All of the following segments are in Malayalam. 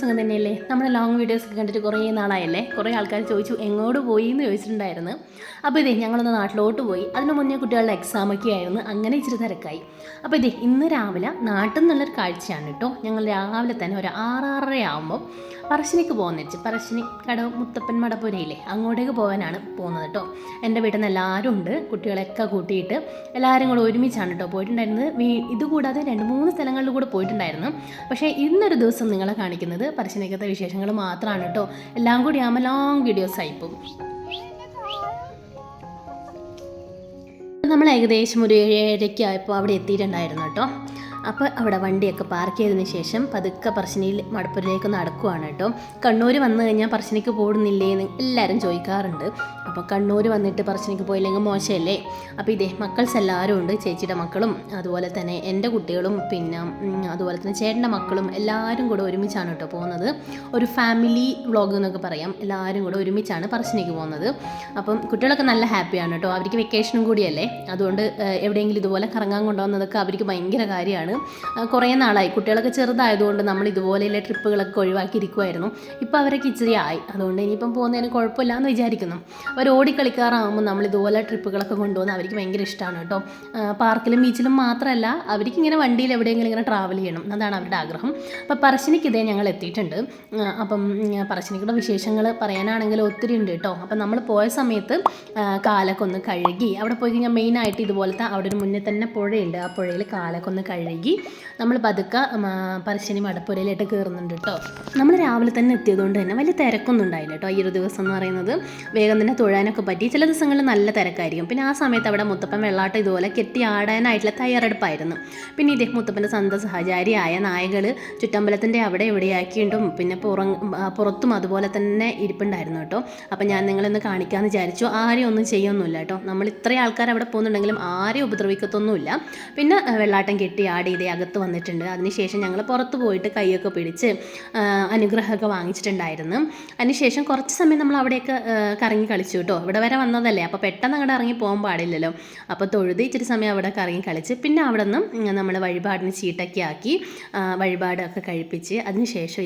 സുഖം തന്നെയല്ലേ? നമ്മുടെ ലോങ് വീഡിയോസ് കണ്ടിട്ട് കുറേ നാളായല്ലേ? കുറേ ആൾക്കാർ ചോദിച്ചു എങ്ങോട്ട് പോയി എന്ന് ചോദിച്ചിട്ടുണ്ടായിരുന്നു. അപ്പോൾ ഞങ്ങളൊന്ന് നാട്ടിലോട്ട് പോയി. അതിന് മുന്നേ കുട്ടികളുടെ എക്സാമൊക്കെ ആയിരുന്നു. അങ്ങനെ ഇച്ചിരി തിരക്കായി. അപ്പോൾ ഇന്ന് രാവിലെ നാട്ടിൽ നിന്നുള്ളൊരു കാഴ്ചയാണ് കേട്ടോ. ഞങ്ങൾ രാവിലെ തന്നെ ഒരു 6-6:30 ആകുമ്പോൾ പറശ്ശിനിക്ക് പോകുന്നിച്ച് പറശ്ശിനി കടവ് മുത്തപ്പൻ മടപ്പുരയില്ലേ, അങ്ങോട്ടേക്ക് പോകാനാണ് പോകുന്നത് കേട്ടോ. എൻ്റെ വീട്ടിൽ നിന്ന് എല്ലാവരും ഉണ്ട്, കുട്ടികളെയൊക്കെ കൂട്ടിയിട്ട് എല്ലാവരും കൂടെ ഒരുമിച്ചാണ് കേട്ടോ പോയിട്ടുണ്ടായിരുന്നത്. ഇതുകൂടാതെ 2-3 സ്ഥലങ്ങളിൽ കൂടെ പോയിട്ടുണ്ടായിരുന്നു. പക്ഷേ ഇന്നൊരു ദിവസം നിങ്ങളെ കാണിക്കുന്നത് പറശ്ശിനിക്കത്തെ വിശേഷങ്ങൾ മാത്രമാണ് കേട്ടോ. എല്ലാം കൂടി ആകുമ്പോൾ ലോങ് വീഡിയോസ് ആയിപ്പോവും. നമ്മൾ ഏകദേശം ഒരു 7:30 ആയപ്പോൾ അവിടെ എത്തിയിട്ടുണ്ടായിരുന്നു കേട്ടോ. അപ്പോൾ അവിടെ വണ്ടിയൊക്കെ പാർക്ക് ചെയ്തതിന് ശേഷം പതുക്കെ പറശ്ശിനിയിൽ മടപ്പുരയിലേക്ക് നടക്കുവാണ് കേട്ടോ. കണ്ണൂർ വന്നു കഴിഞ്ഞാൽ പറശ്ശിനിക്ക് പോകുന്നില്ലേ എന്ന് എല്ലാവരും ചോദിക്കാറുണ്ട്. അപ്പോൾ കണ്ണൂർ വന്നിട്ട് പറശ്ശിനിക്ക് പോയില്ലെങ്കിൽ മോശമല്ലേ? അപ്പോൾ മക്കൾസ് എല്ലാവരും ഉണ്ട്, ചേച്ചിയുടെ മക്കളും അതുപോലെ തന്നെ എൻ്റെ കുട്ടികളും പിന്നെ അതുപോലെ തന്നെ ചേട്ടൻ്റെ മക്കളും എല്ലാവരും കൂടെ ഒരുമിച്ചാണ് കേട്ടോ പോകുന്നത്. ഒരു ഫാമിലി വ്ളോഗ് എന്നൊക്കെ പറയാം. എല്ലാവരും കൂടെ ഒരുമിച്ചാണ് പറശ്ശിനിക്ക് പോകുന്നത്. അപ്പം കുട്ടികളൊക്കെ നല്ല ഹാപ്പിയാണ് കേട്ടോ. അവർക്ക് വെക്കേഷനും കൂടിയല്ലേ, അതുകൊണ്ട് എവിടെയെങ്കിലും ഇതുപോലെ കറങ്ങാൻ കൊണ്ടുപോകുന്നതൊക്കെ അവർക്ക് ഭയങ്കര കാര്യമാണ്. കുറേ നാളായി, കുട്ടികളൊക്കെ ചെറുതായതുകൊണ്ട് നമ്മൾ ഇതുപോലെയുള്ള ട്രിപ്പുകളൊക്കെ ഒഴിവാക്കിയിരിക്കുമായിരുന്നു. ഇപ്പോൾ അവരൊക്കെ ഇച്ചിരി ആയി, അതുകൊണ്ട് ഇനിയിപ്പം പോകുന്നതിന് കുഴപ്പമില്ല എന്ന് വിചാരിക്കുന്നു. അവർ ഓടിക്കളിക്കാറാകുമ്പോൾ നമ്മൾ ഇതുപോലെ ട്രിപ്പുകളൊക്കെ കൊണ്ടുപോകുന്നത് അവർക്ക് ഭയങ്കര ഇഷ്ടമാണ് കേട്ടോ. പാർക്കിലും ബീച്ചിലും മാത്രമല്ല, അവർക്ക് ഇങ്ങനെ വണ്ടിയിൽ എവിടെയെങ്കിലും ഇങ്ങനെ ട്രാവൽ ചെയ്യണം, അതാണ് അവരുടെ ആഗ്രഹം. അപ്പോൾ പറശ്ശിനിക്ക് ഞങ്ങൾ എത്തിയിട്ടുണ്ട്. അപ്പം പറശ്ശിനിക്കുള്ള വിശേഷങ്ങൾ പറയാനാണെങ്കിൽ ഒത്തിരി ഉണ്ട് കേട്ടോ. അപ്പം നമ്മൾ പോയ സമയത്ത് കാലൊക്കെ ഒന്ന് കഴുകി, അവിടെ പോയി കഴിഞ്ഞാൽ മെയിനായിട്ട് ഇതുപോലത്തെ അവിടെ ഒരു മുന്നേ തന്നെ പുഴയുണ്ട്, ആ പുഴയിൽ കാലൊക്കെ ഒന്ന് കഴുകി നമ്മൾ പതുക്കെ പറശ്ശിനി മടപ്പുരയിലായിട്ട് കയറുന്നുണ്ട് കേട്ടോ. നമ്മൾ രാവിലെ തന്നെ എത്തിയതുകൊണ്ട് തന്നെ വലിയ തിരക്കൊന്നും ഉണ്ടായില്ല കേട്ടോ. ഈ ഒരു ദിവസം എന്ന് പറയുന്നത് വേഗം തന്നെ തൊഴാനൊക്കെ പറ്റി. ചില ദിവസങ്ങളിൽ നല്ല തിരക്കായിരിക്കും. പിന്നെ ആ സമയത്ത് അവിടെ മുത്തപ്പൻ വെള്ളാട്ടം ഇതുപോലെ കെട്ടി ആടാനായിട്ടുള്ള തയ്യാറെടുപ്പായിരുന്നു. പിന്നെ മുത്തപ്പൻ്റെ സ്വന്തം സഹചാരിയായ നായകൾ ചുറ്റമ്പലത്തിൻ്റെ അവിടെ എവിടെയാക്കിയിട്ടും പിന്നെ പുറത്തും അതുപോലെ തന്നെ ഇരിപ്പുണ്ടായിരുന്നു കേട്ടോ. അപ്പം ഞാൻ നിങ്ങളൊന്ന് കാണിക്കാമെന്ന് വിചാരിച്ചു. ആരെയും ഒന്നും ചെയ്യൊന്നുമില്ല കേട്ടോ. നമ്മൾ ഇത്രയും ആൾക്കാർ അവിടെ പോകുന്നുണ്ടെങ്കിലും ആരെയും ഉപദ്രവിക്കത്തൊന്നുമില്ല. പിന്നെ വെള്ളാട്ടം കെട്ടി ആടി അകത്ത് വന്നിട്ടുണ്ട്. അതിനുശേഷം ഞങ്ങൾ പുറത്ത് പോയിട്ട് കൈയൊക്കെ പിടിച്ച് അനുഗ്രഹമൊക്കെ വാങ്ങിച്ചിട്ടുണ്ടായിരുന്നു. അതിനുശേഷം കുറച്ച് സമയം നമ്മൾ അവിടെയൊക്കെ കറങ്ങി കളിച്ചു കേട്ടോ. ഇവിടെ വരെ വന്നതല്ലേ, അപ്പോൾ പെട്ടെന്ന് അങ്ങോട്ട് ഇറങ്ങി പോകാൻ പാടില്ലല്ലോ. അപ്പോൾ തൊഴുത് ഇച്ചിരി സമയം അവിടെ കറങ്ങി കളിച്ച് പിന്നെ അവിടെ നിന്ന് നമ്മൾ വഴിപാടിന് ചീട്ടൊക്കെ ആക്കി വഴിപാടൊക്കെ കഴിപ്പിച്ച് അതിനുശേഷം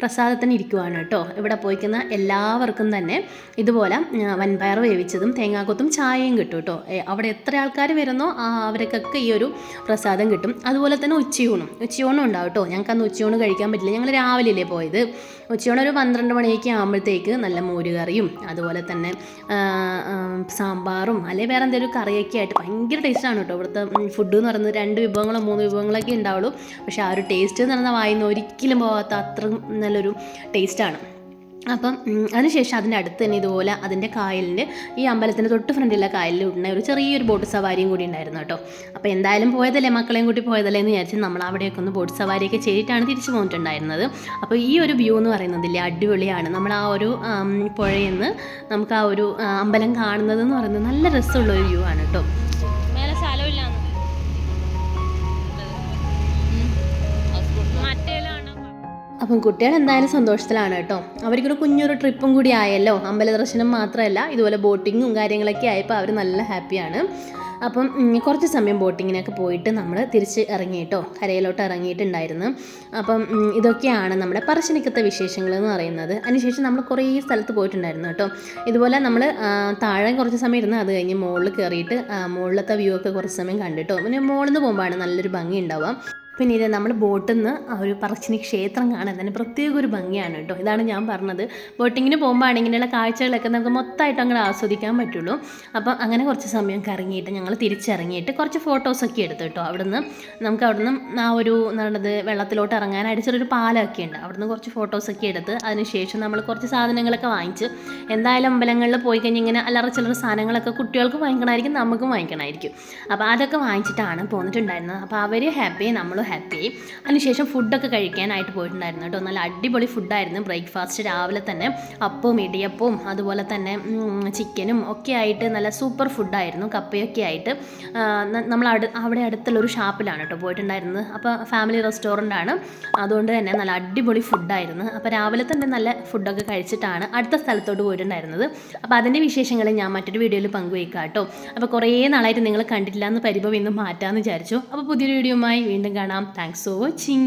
പ്രസാദത്തിന് ഇരിക്കുവാണ് കേട്ടോ. ഇവിടെ പോയിക്കുന്ന എല്ലാവർക്കും തന്നെ ഇതുപോലെ വൻപയർ വേവിച്ചതും തേങ്ങാക്കൊത്തും ചായയും കിട്ടും കേട്ടോ. അവിടെ എത്ര ആൾക്കാർ വരുന്നോ അവർക്കൊക്കെ ഈ ഒരു പ്രസാദം കിട്ടും. അതുപോലെ തന്നെ ഉച്ചയൂണും ഉണ്ടാവും കേട്ടോ. ഞങ്ങൾക്ക് അന്ന് ഉച്ചയൂണ് കഴിക്കാൻ പറ്റില്ല, ഞങ്ങൾ രാവിലെയല്ലേ പോയത്. ഉച്ചയൂണ് ഒരു 12 മണിയൊക്കെ ആകുമ്പോഴത്തേക്ക് നല്ല മോരുകറിയും അതുപോലെ തന്നെ സാമ്പാറും അല്ലെങ്കിൽ വേറെ എന്തെങ്കിലും കറിയൊക്കെ ആയിട്ട് ഭയങ്കര ടേസ്റ്റാണ് കേട്ടോ. ഇവിടുത്തെ ഫുഡ് എന്ന് പറയുന്നത് 2 വിഭവങ്ങളോ 3 വിഭവങ്ങളൊക്കെ ഉണ്ടാവുള്ളൂ. പക്ഷേ ആ ഒരു ടേസ്റ്റ് എന്ന് പറയുന്ന വായിന്ന് ഒരിക്കലും പോകാത്ത അത്രയും നല്ലൊരു ടേസ്റ്റാണ്. അപ്പം അതിനുശേഷം അതിൻ്റെ അടുത്ത് തന്നെ ഇതുപോലെ അതിൻ്റെ കായലിൻ്റെ ഈ അമ്പലത്തിൻ്റെ തൊട്ട് ഫ്രണ്ടിലുള്ള കായലിൽ ഉടനെ ഒരു ചെറിയൊരു ബോട്ട് സവാരിയും കൂടി ഉണ്ടായിരുന്നു കേട്ടോ. അപ്പോൾ എന്തായാലും പോയതല്ലേ, മക്കളെയും കൂട്ടി പോയതല്ലേ എന്ന് വിചാരിച്ച് നമ്മൾ അവിടെയൊക്കെ ഒന്ന് ബോട്ട് സവാരിയൊക്കെ ചെയ്തിട്ടാണ് തിരിച്ചു പോയിട്ടുണ്ടായിരുന്നത്. അപ്പോൾ ഈ ഒരു വ്യൂ എന്ന് പറയുന്നതില്ലേ അടിപൊളിയാണ്. നമ്മൾ ആ ഒരു പുഴയിൽ നിന്ന് നമുക്ക് ആ ഒരു അമ്പലം കാണുന്നത് എന്ന് പറയുന്നത് നല്ല രസമുള്ളൊരു വ്യൂ ആണ് കേട്ടോ. അപ്പം കുട്ടികൾ എന്തായാലും സന്തോഷത്തിലാണ് കേട്ടോ. അവർക്കൊരു കുഞ്ഞൊരു ട്രിപ്പും കൂടി ആയല്ലോ. അമ്പല ദർശനം മാത്രമല്ല ഇതുപോലെ ബോട്ടിങ്ങും കാര്യങ്ങളൊക്കെ ആയപ്പോൾ അവർ നല്ല ഹാപ്പിയാണ്. അപ്പം കുറച്ച് സമയം ബോട്ടിങ്ങിനൊക്കെ പോയിട്ട് നമ്മൾ തിരിച്ച് ഇറങ്ങി കേട്ടോ, കരയിലോട്ട് ഇറങ്ങിയിട്ടുണ്ടായിരുന്നു. അപ്പം ഇതൊക്കെയാണ് നമ്മുടെ പറശ്ശിനിക്കത്തെ വിശേഷങ്ങൾ എന്ന് പറയുന്നത്. അതിനുശേഷം നമ്മൾ കുറേ സ്ഥലത്ത് പോയിട്ടുണ്ടായിരുന്നു കേട്ടോ. ഇതുപോലെ നമ്മൾ താഴെ കുറച്ച് സമയം ഇരുന്ന് അത് കഴിഞ്ഞ് മുകളിൽ കയറിയിട്ട് മുകളിലത്തെ വ്യൂ ഒക്കെ കുറച്ച് സമയം കണ്ടിട്ടോ. പിന്നെ മുകളിൽ നിന്ന് പോകുമ്പോഴാണ് നല്ലൊരു ഭംഗി ഉണ്ടാവുക. പിന്നെ നമ്മൾ ബോട്ടിൽ നിന്ന് ഒരു പറശ്ശിനി ക്ഷേത്രം കാണാൻ തന്നെ പ്രത്യേക ഒരു ഭംഗിയാണ് കേട്ടോ. ഇതാണ് ഞാൻ പറഞ്ഞത്, ബോട്ടിങ്ങിന് പോകുമ്പോൾ ഇങ്ങനെയുള്ള കാഴ്ചകളൊക്കെ നമുക്ക് മൊത്തമായിട്ട് അങ്ങനെ ആസ്വദിക്കാൻ പറ്റുള്ളൂ. അപ്പം അങ്ങനെ കുറച്ച് സമയം കറങ്ങിയിട്ട് ഞങ്ങൾ തിരിച്ചിറങ്ങിയിട്ട് കുറച്ച് ഫോട്ടോസൊക്കെ എടുത്തു കേട്ടോ. അവിടുന്ന് നമുക്ക് അവിടുന്ന് ആ ഒരു എന്താണ് വെള്ളത്തിലോട്ട് ഇറങ്ങാനായിട്ട് ചെറിയൊരു പാലമൊക്കെ ഉണ്ട്. അവിടുന്ന് കുറച്ച് ഫോട്ടോസൊക്കെ എടുത്ത് അതിനുശേഷം നമ്മൾ കുറച്ച് സാധനങ്ങളൊക്കെ വാങ്ങിച്ച്, എന്തായാലും അമ്പലങ്ങളിൽ പോയി കഴിഞ്ഞാൽ ഇങ്ങനെ അല്ലറ ചില്ലറ സാധനങ്ങളൊക്കെ കുട്ടികൾക്ക് വാങ്ങിക്കണമായിരിക്കും, നമുക്കും വാങ്ങിക്കണമായിരിക്കും. അപ്പോൾ അതൊക്കെ വാങ്ങിച്ചിട്ടാണ് പോന്നിട്ടുണ്ടായിരുന്നത്. അപ്പോൾ അവർ ഹാപ്പി, നമ്മളും ഹാപ്പി. അതിനുശേഷം ഫുഡൊക്കെ കഴിക്കാനായിട്ട് പോയിട്ടുണ്ടായിരുന്നു കേട്ടോ. നല്ല അടിപൊളി ഫുഡായിരുന്നു. ബ്രേക്ക്ഫാസ്റ്റ് രാവിലെ തന്നെ അപ്പവും ഇടിയപ്പവും അതുപോലെ തന്നെ ചിക്കനും ഒക്കെ ആയിട്ട് നല്ല സൂപ്പർ ഫുഡായിരുന്നു. കപ്പയൊക്കെ ആയിട്ട് നമ്മൾ അവിടെ അടുത്തുള്ളൊരു ഷാപ്പിലാണ് കേട്ടോ പോയിട്ടുണ്ടായിരുന്നത്. അപ്പോൾ ഫാമിലി റെസ്റ്റോറൻ്റ് ആണ്, അതുകൊണ്ട് തന്നെ നല്ല അടിപൊളി ഫുഡായിരുന്നു. അപ്പോൾ രാവിലെ തന്നെ നല്ല ഫുഡൊക്കെ കഴിച്ചിട്ടാണ് അടുത്ത സ്ഥലത്തോട്ട് പോയിട്ടുണ്ടായിരുന്നത്. അപ്പോൾ അതിൻ്റെ വിശേഷങ്ങൾ ഞാൻ മറ്റൊരു വീഡിയോയിൽ പങ്കുവയ്ക്കാം കേട്ടോ. അപ്പോൾ കുറേ നാളായിട്ട് നിങ്ങൾ കണ്ടിട്ടില്ല എന്ന് പരിഭവം ഇന്ന് മാറ്റാമെന്ന് വിചാരിച്ചു. അപ്പോൾ പുതിയൊരു വീഡിയോയുമായി വീണ്ടും കാണാം. Thanks for watching.